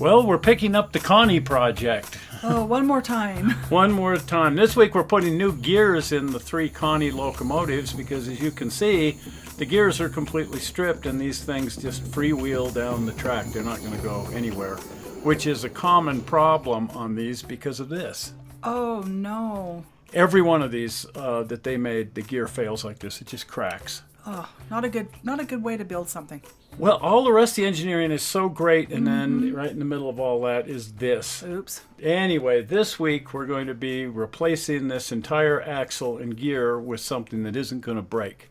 Well, we're picking up the Connie project. Oh, one more time. One more time. This week we're putting new gears in the 3 Connie locomotives because, as you can see, the gears are completely stripped and these things just freewheel down the track. They're not going to go anywhere, which is a common problem on these because of this. Oh, no. Every one of these that they made, the gear fails like this. It just cracks. Oh, not a good way to build something. Well, all the rest of the engineering is so great, and then right in the middle of all that is this. Oops. Anyway, this week we're going to be replacing this entire axle and gear with something that isn't going to break.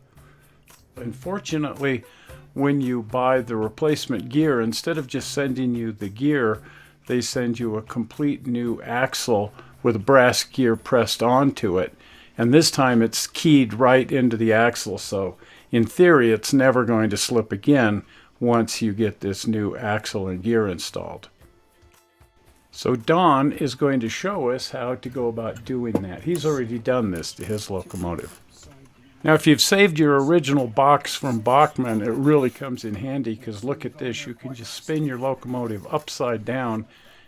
Unfortunately, when you buy the replacement gear, instead of just sending you the gear, they send you a complete new axle with a brass gear pressed onto it. And this time it's keyed right into the axle, so in theory it's never going to slip again once you get this new axle and gear installed. So Don is going to show us how to go about doing that. He's already done this to his locomotive. Now, if you've saved your original box from Bachmann, it really comes in handy because look at this. You can just spin your locomotive upside down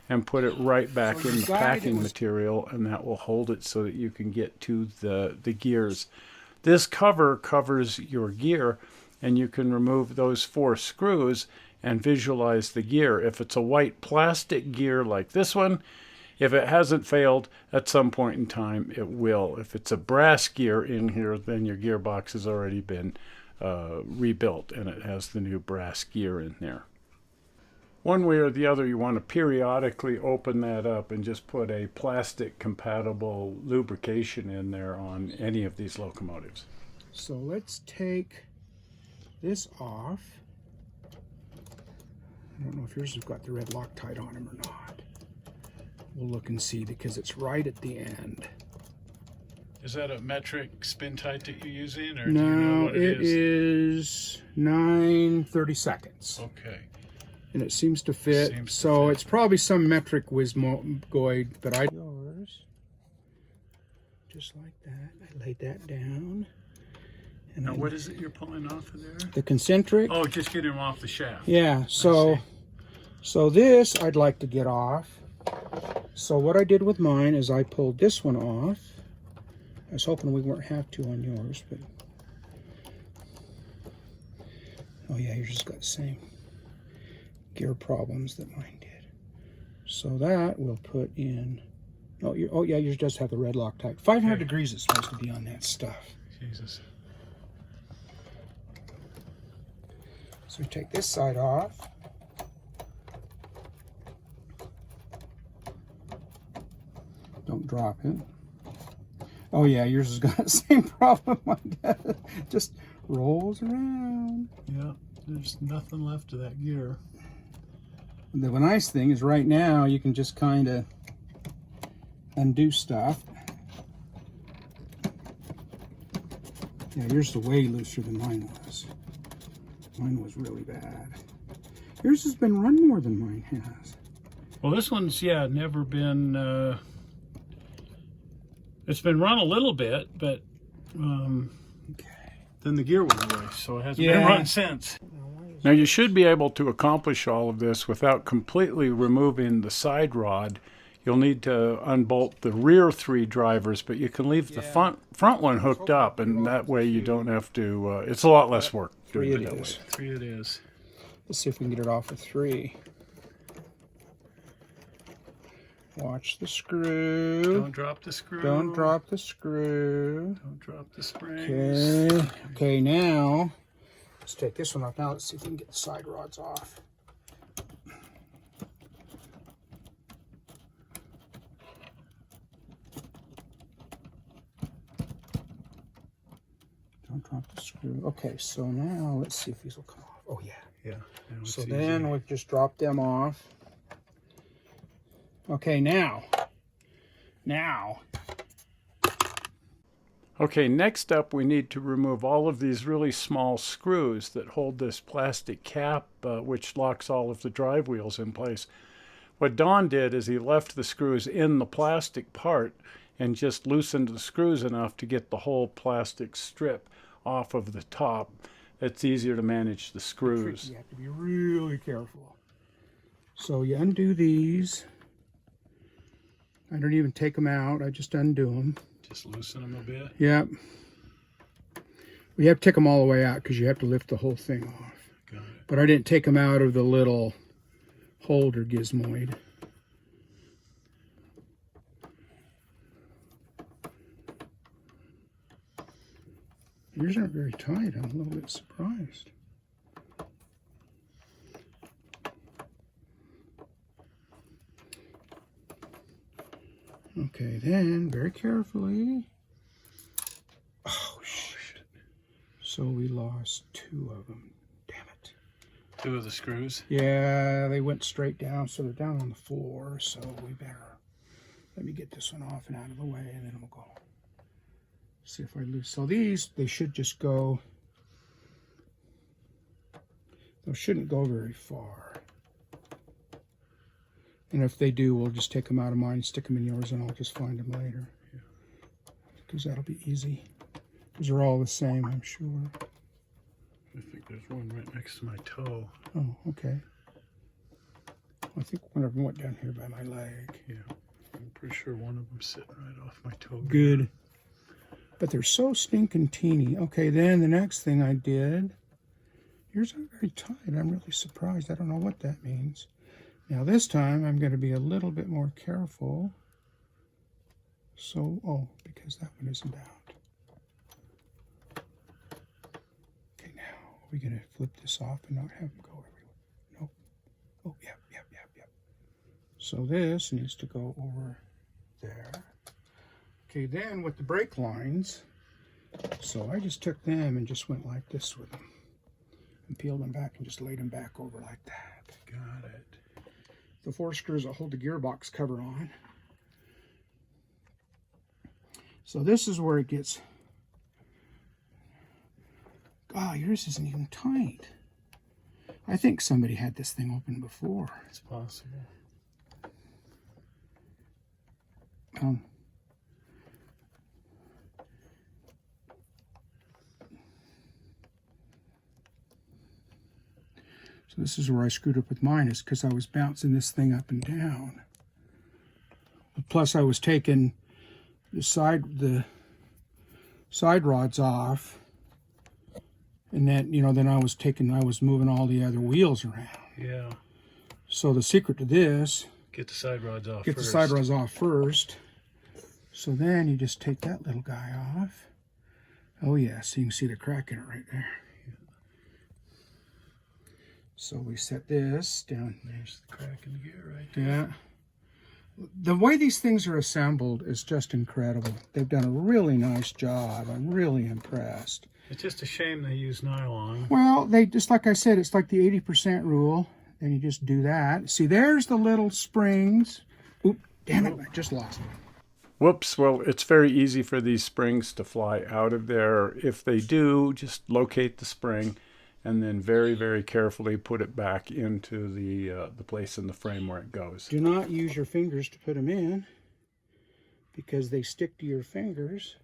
and put it right back in the packing material, and that will hold it so that you can get to the gears. This cover covers your gear, and you can remove those 4 screws and visualize the gear. If it's a white plastic gear like this one, if it hasn't failed, at some point in time it will. If it's a brass gear in here, then your gearbox has already been rebuilt, and it has the new brass gear in there. One way or the other, you want to periodically open that up and just put a plastic compatible lubrication in there on any of these locomotives. So let's take this off. I don't know if yours has got the red Loctite on them or not. We'll look and see because it's right at the end. Is that a metric spin tight that you're using, or no, do you know what it is 9/32. Okay. And it seems to fit. It's probably some metric wismogoid, but yours. Just like that. I laid that down. And now, what is it you're pulling off of there? The concentric. Oh, just get him off the shaft. Yeah, so this I'd like to get off. So what I did with mine is I pulled this one off. I was hoping we wouldn't have to on yours, but oh yeah, yours has got the same gear problems that mine did. So that we'll put in. Oh yeah, yours does have the red Loctite. 500 degrees is supposed to be on that stuff. Jesus. So we take this side off. Don't drop it. Oh yeah, yours has got the same problem. Just rolls around. Yeah, there's nothing left of that gear. The nice thing is right now you can just kind of undo stuff. Yeah, yours is way looser than mine was. Mine was really bad. Yours has been run more than mine has. Well, this one's, never been, it's been run a little bit, but then the gear went away, so it hasn't been run since. Now, you should be able to accomplish all of this without completely removing the side rod. You'll need to unbolt the rear 3 drivers, but you can leave the front one hooked up, and that way you don't have to, it's a lot less work. 3 it is. 3 it is. Let's see if we can get it off with 3. Watch the screw. Don't drop the screw. Don't drop the screw. Don't drop the springs. Okay. Okay, now let's take this one off. Now let's see if we can get the side rods off. Don't drop the screw. Okay, so now let's see if these will come off. Oh yeah. Yeah. So then we'll just drop them off. Okay, now. Okay, next up we need to remove all of these really small screws that hold this plastic cap which locks all of the drive wheels in place. What Don did is he left the screws in the plastic part and just loosened the screws enough to get the whole plastic strip off of the top. It's easier to manage the screws. You have to be really careful. So you undo these. I don't even take them out. I just undo them. Just loosen them a bit. Yep. We have to take them all the way out because you have to lift the whole thing off. Got it. But I didn't take them out of the little holder gizmoid. Yours aren't very tight. I'm a little bit surprised. Okay, then, very carefully. Oh, shit. So we lost 2 of them. Damn it. 2 of the screws? Yeah, they went straight down, so they're down on the floor, so we better... Let me get this one off and out of the way, and then we'll go. See if I lose. So these, they should just go... They shouldn't go very far. And if they do, we'll just take them out of mine, stick them in yours, and I'll just find them later. Because that'll be easy. Because they're all the same, I'm sure. I think there's one right next to my toe. Oh, okay. I think one of them went down here by my leg. Yeah, I'm pretty sure one of them's sitting right off my toe. Good. But they're so stinking teeny. Okay, then the next thing I did, yours are very tight. I'm really surprised. I don't know what that means. Now this time I'm going to be a little bit more careful. So, oh, because that one isn't out. Okay, now are we going to flip this off and not have them go everywhere? Nope. Oh, yep. So this needs to go over there. Okay, then with the brake lines, so I just took them and just went like this with them. And peeled them back and just laid them back over like that. Got it. The 4 screws that hold the gearbox cover on. So this is where it gets... Oh, yours isn't even tight. I think somebody had this thing open before. It's possible. So this is where I screwed up with mine, is because I was bouncing this thing up and down. Plus I was taking the side rods off, and then, you know, then I was moving all the other wheels around. Yeah. So the secret to this, Get the side rods off get first. the side rods off first. So then you just take that little guy off. Oh yeah, so you can see the crack in it right there. So we set this down. There's the crack in the gear right there. Yeah. The way these things are assembled is just incredible. They've done a really nice job. I'm really impressed. It's just a shame they use nylon. Well, they just, like I said, it's like the 80% rule. Then you just do that. See, there's the little springs. Oop, damn it, I just lost it. Whoops, well, it's very easy for these springs to fly out of there. If they do, just locate the spring and then very, very carefully put it back into the place in the frame where it goes. Do not use your fingers to put them in, because they stick to your fingers,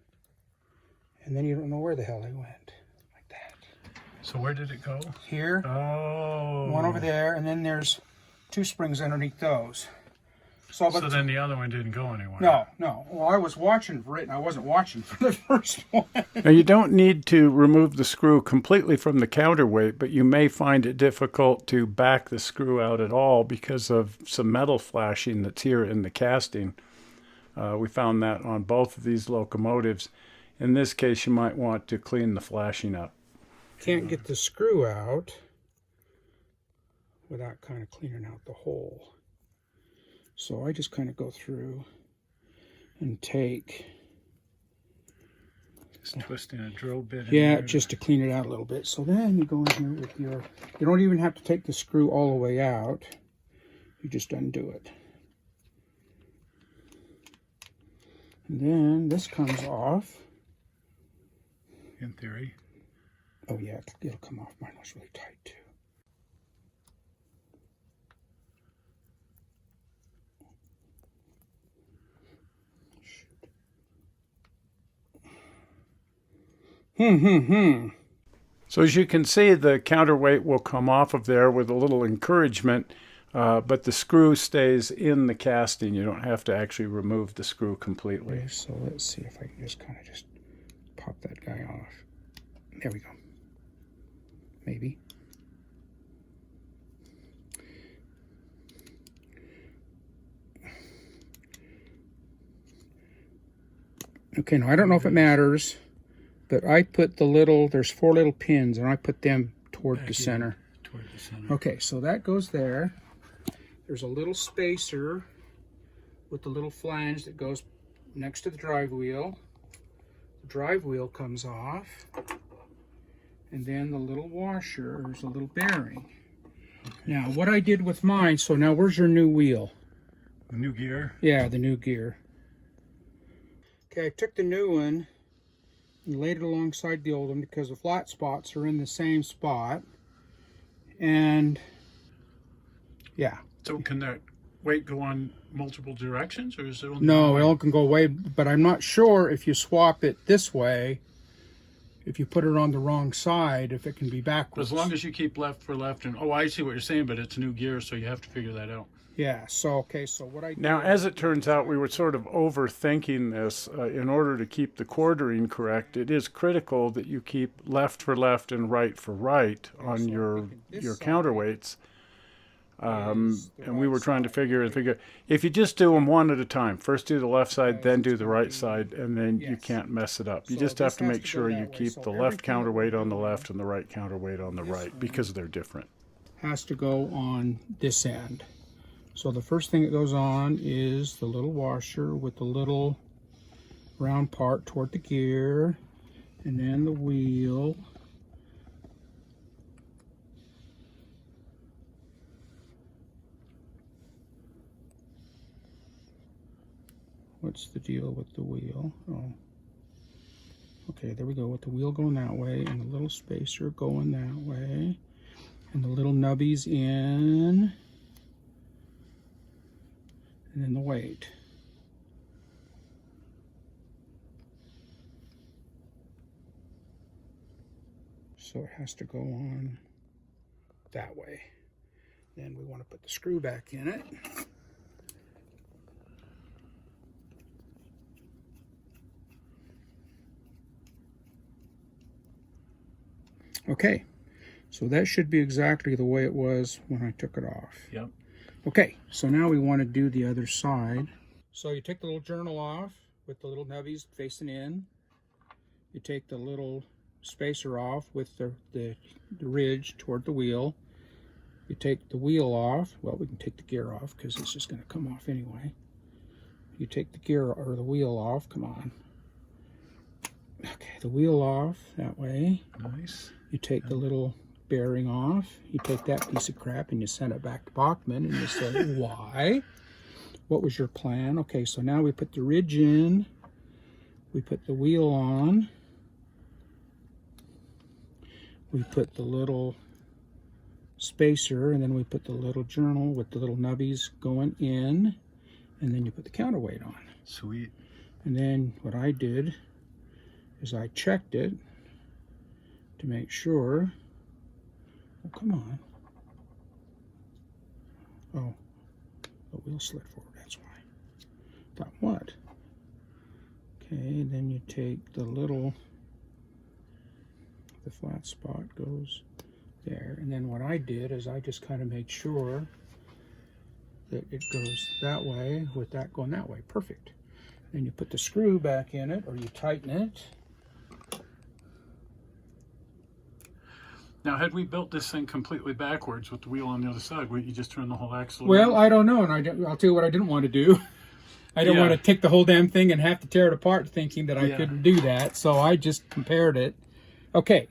and then you don't know where the hell they went. Like that. So where did it go? Here, Oh. one over there, and then there's 2 springs underneath those. So then the other one didn't go anywhere. No. Well, I was watching for it, and I wasn't watching for the first one. Now, you don't need to remove the screw completely from the counterweight, but you may find it difficult to back the screw out at all because of some metal flashing that's here in the casting. We found that on both of these locomotives. In this case, you might want to clean the flashing up. Can't get the screw out without kind of cleaning out the hole. So I just kind of go through and take... Just twisting a drill bit in Yeah, there. just to clean it out a little bit. So then you go in here with your... You don't even have to take the screw all the way out. You just undo it. And then this comes off. In theory. Oh yeah, it'll come off. Mine was really tight too. So as you can see, the counterweight will come off of there with a little encouragement. but the screw stays in the casting. You don't have to actually remove the screw completely. Okay, so let's see if I can just kind of just pop that guy off. There we go. Maybe. Okay, now I don't know if it matters, but I put the little, there's 4 little pins, and I put them toward the center. Toward the center. Okay, so that goes there. There's a little spacer with the little flange that goes next to the drive wheel. The drive wheel comes off, and then the little washer, there's a little bearing. Okay. Now, what I did with mine, so now where's your new wheel? The new gear? Yeah, the new gear. Okay, I took the new one and laid it alongside the old one because the flat spots are in the same spot. And yeah. So can that weight go on multiple directions, or is it only No, one? it all can go away, but I'm not sure if you swap it this way, if you put it on the wrong side, if it can be backwards. As long as you keep left for left, and oh, I see what you're saying, but it's new gear, so you have to figure that out. Yeah, so okay, so what I Now, as it turns out, we were sort of overthinking this. In order to keep the quartering correct, it is critical that you keep left for left and right for right on your counterweights. And we were trying to figure, if you just do them one at a time, first do the left side, then do the right side, and then you can't mess it up. You just have to make sure you keep the left counterweight on the left and the right counterweight on the right, because they're different. Has to go on this end. So the first thing that goes on is the little washer with the little round part toward the gear, and then the wheel. What's the deal with the wheel? Oh, okay, there we go, with the wheel going that way and the little spacer going that way, and the little nubbies in. And then the weight. So it has to go on that way. Then we want to put the screw back in it. Okay, so that should be exactly the way it was when I took it off. Yep. Okay, so now we want to do the other side. So you take the little journal off with the little nubbies facing in. You take the little spacer off with the ridge toward the wheel. You take the wheel off. Well, we can take the gear off because it's just going to come off anyway. You take the gear or the wheel off. Come on. Okay, the wheel off that way. Nice. You take the little bearing off, you take that piece of crap and you send it back to Bachmann and you say, why? What was your plan? Okay, so now we put the ridge in, we put the wheel on, we put the little spacer, and then we put the little journal with the little nubbies going in, and then you put the counterweight on. Sweet. And then what I did is I checked it to make sure. Oh, come on. Oh, the wheel slid forward, that's why. Thought, what? Okay, then you take the little, the flat spot goes there. And then what I did is I just kind of made sure that it goes that way with that going that way. Perfect. Then you put the screw back in it, or you tighten it. Now, had we built this thing completely backwards with the wheel on the other side, wouldn't you just turn the whole axle Well, around? I don't know, and I'll tell you what I didn't want to do. I didn't want to take the whole damn thing and have to tear it apart thinking that I couldn't do that, so I just compared it. Okay.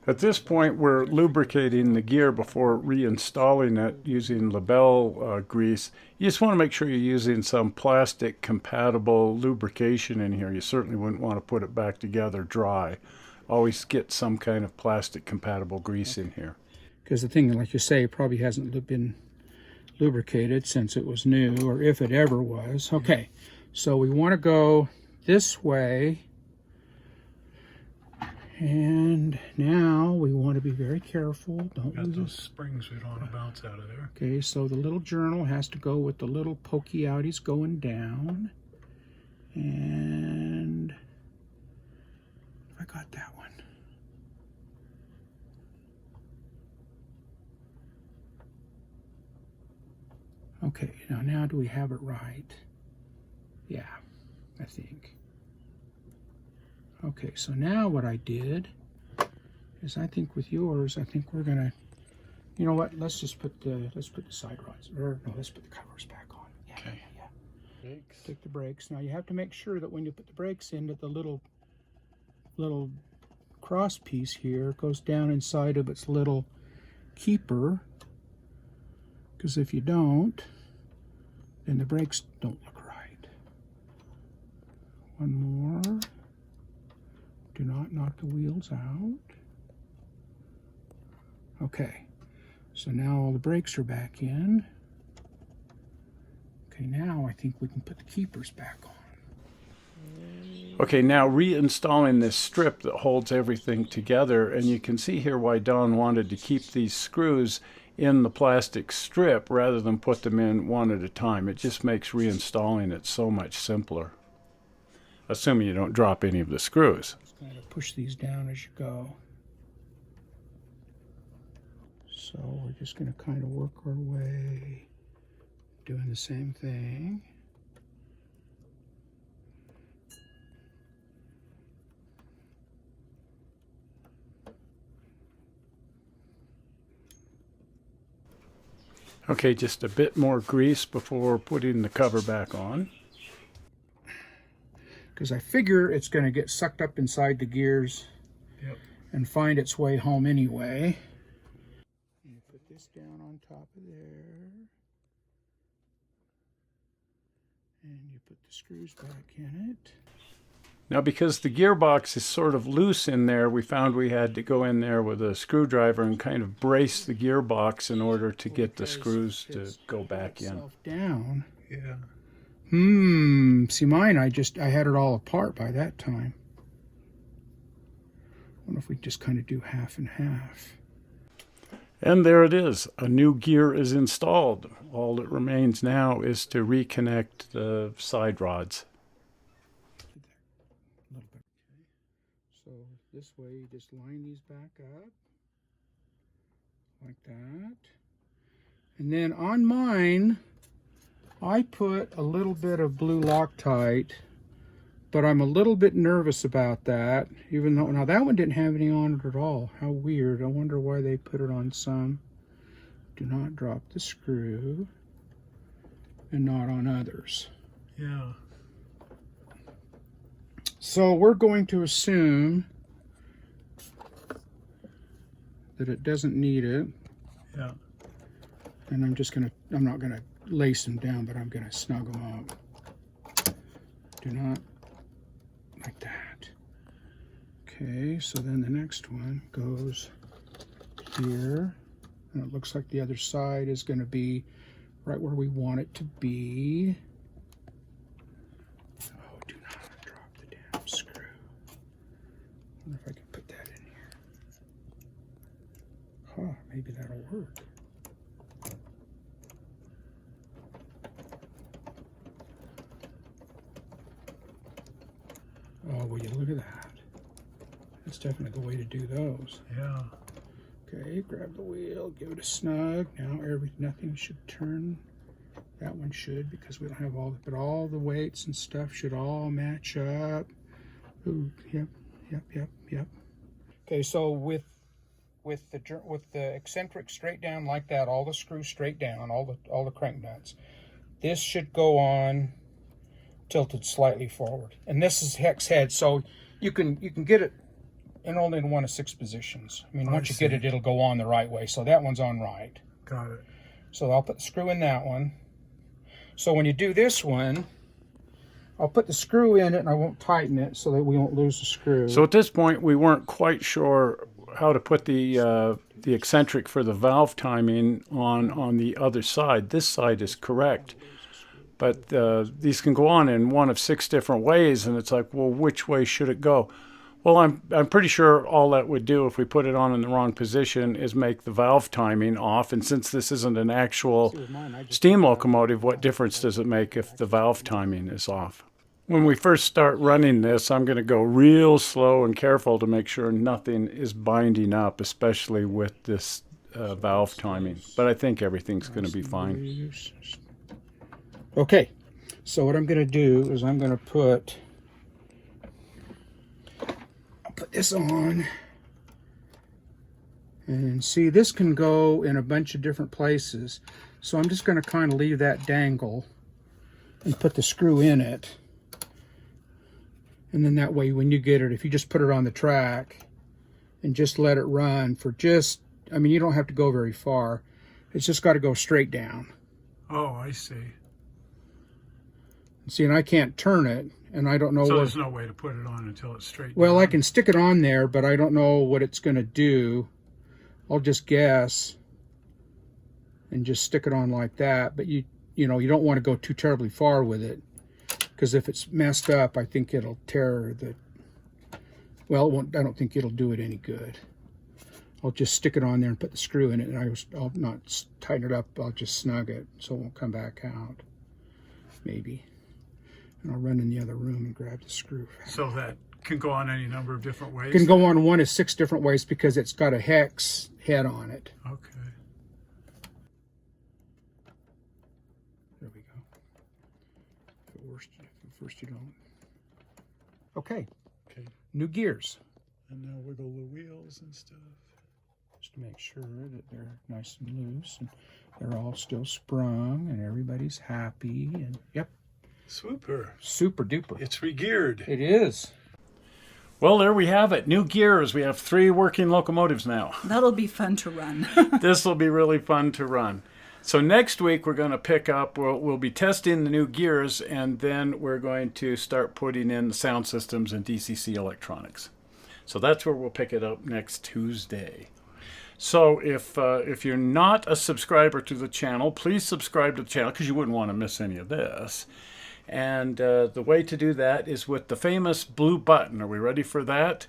At this point, we're lubricating the gear before reinstalling it using label grease. You just want to make sure you're using some plastic compatible lubrication in here. You certainly wouldn't want to put it back together dry. Always get some kind of plastic compatible grease in here. Because the thing, like you say, probably hasn't been lubricated since it was new, or if it ever was. Okay, so we want to go this way, And now we want to be very careful. Don't Got lose those springs we don't want to bounce out of there. Okay, so the little journal has to go with the little pokey outies going down. And I got that one. Okay, now do we have it right? Yeah, I think. Okay, so now what I did is I think with yours, I think we're gonna, you know what? Let's put the side rods, or no, let's put the covers back on. Yeah, Okay. yeah. Brakes. Take the brakes. Now you have to make sure that when you put the brakes in, that the little cross piece here goes down inside of its little keeper. Because if you don't, then the brakes don't look right. One more. Do not knock the wheels out. Okay, so now all the brakes are back in. Okay, now I think we can put the keepers back on. Okay, now reinstalling this strip that holds everything together, and you can see here why Don wanted to keep these screws in the plastic strip rather than put them in one at a time. It just makes reinstalling it so much simpler, assuming you don't drop any of the screws. Just kind of push these down as you go. So we're just going to kind of work our way, doing the same thing. Okay, just a bit more grease before putting the cover back on. Because I figure it's going to get sucked up inside the gears. Yep. And find its way home anyway. You put this down on top of there. And you put the screws back in it. Now, because the gearbox is sort of loose in there, we found we had to go in there with a screwdriver and kind of brace the gearbox in order to get the screws to go back in. Down. Yeah. See, mine, I had it all apart by that time. I wonder if we just kind of do half and half. And there it is. A new gear is installed. All that remains now is to reconnect the side rods. So this way you just line these back up like that. And then on mine, I put a little bit of blue Loctite, but I'm a little bit nervous about that, even though, now that one didn't have any on it at all. How weird. I wonder why they put it on some. Do not drop the screw, and not on others. Yeah. So we're going to assume that it doesn't need it. Yeah. And I'm not gonna lace them down, but I'm gonna snug them up. Do not, like that. Okay, so then the next one goes here. And it looks like the other side is gonna be right where we want it to be. Oh, do not drop the damn screw. I wonder if I can put that in here. Huh, maybe that'll work. Oh, will you look at that? That's definitely the way to do those. Yeah. Okay, grab the wheel, give it a snug. Now nothing should turn. That one should, because we don't have but all the weights and stuff should all match up. Ooh, yep. Okay, so with the eccentric straight down like that, all the screws straight down, all the crank nuts, this should go on tilted slightly forward. And this is hex head, so you can get it in only one of 6 positions. I mean, once you get it, it'll go on the right way. So that one's on right. Got it. So I'll put the screw in that one. So when you do this one, I'll put the screw in it and I won't tighten it so that we won't lose the screw. So at this point, we weren't quite sure how to put the eccentric for the valve timing on the other side. This side is correct. But these can go on in one of 6 different ways, and it's like, well, which way should it go? Well, I'm pretty sure all that would do if we put it on in the wrong position is make the valve timing off. And since this isn't an actual steam locomotive, what difference does it make if the valve timing is off? When we first start running this, I'm going to go real slow and careful to make sure nothing is binding up, especially with this valve timing. But I think everything's going to be fine. Okay, so what I'm going to do is I'm going to put this on, and see, this can go in a bunch of different places, so I'm just going to kind of leave that dangle and put the screw in it, and then that way when you get it, if you just put it on the track and just let it run for just, I mean, you don't have to go very far, it's just got to go straight down. Oh, I see. See, and I can't turn it, and I don't know So there's no way to put it on until it's straight Well, down. I can stick it on there, but I don't know what it's going to do. I'll just guess and just stick it on like that. But you know, you don't want to go too terribly far with it, because if it's messed up, I think it'll tear the. Well, it won't, I don't think it'll do it any good. I'll just stick it on there and put the screw in it, and I'll not tighten it up. I'll just snug it so it won't come back out. Maybe. And I'll run in the other room and grab the screw. So that can go on any number of different ways? It can go on one of 6 different ways because it's got a hex head on it. Okay. There we go. At first you don't. Okay. Okay. New gears. And now wiggle the wheels and stuff. Just to make sure that they're nice and loose and they're all still sprung and everybody's happy. And yep. Super. Super duper. It's re-geared. It is. Well, there we have it. New gears. We have 3 working locomotives now. That'll be fun to run. This will be really fun to run. So next week we're going to pick up, we'll be testing the new gears, and then we're going to start putting in the sound systems and DCC electronics. So that's where we'll pick it up next Tuesday. So if you're not a subscriber to the channel, please subscribe to the channel because you wouldn't want to miss any of this. And the way to do that is with the famous blue button. Are we ready for that?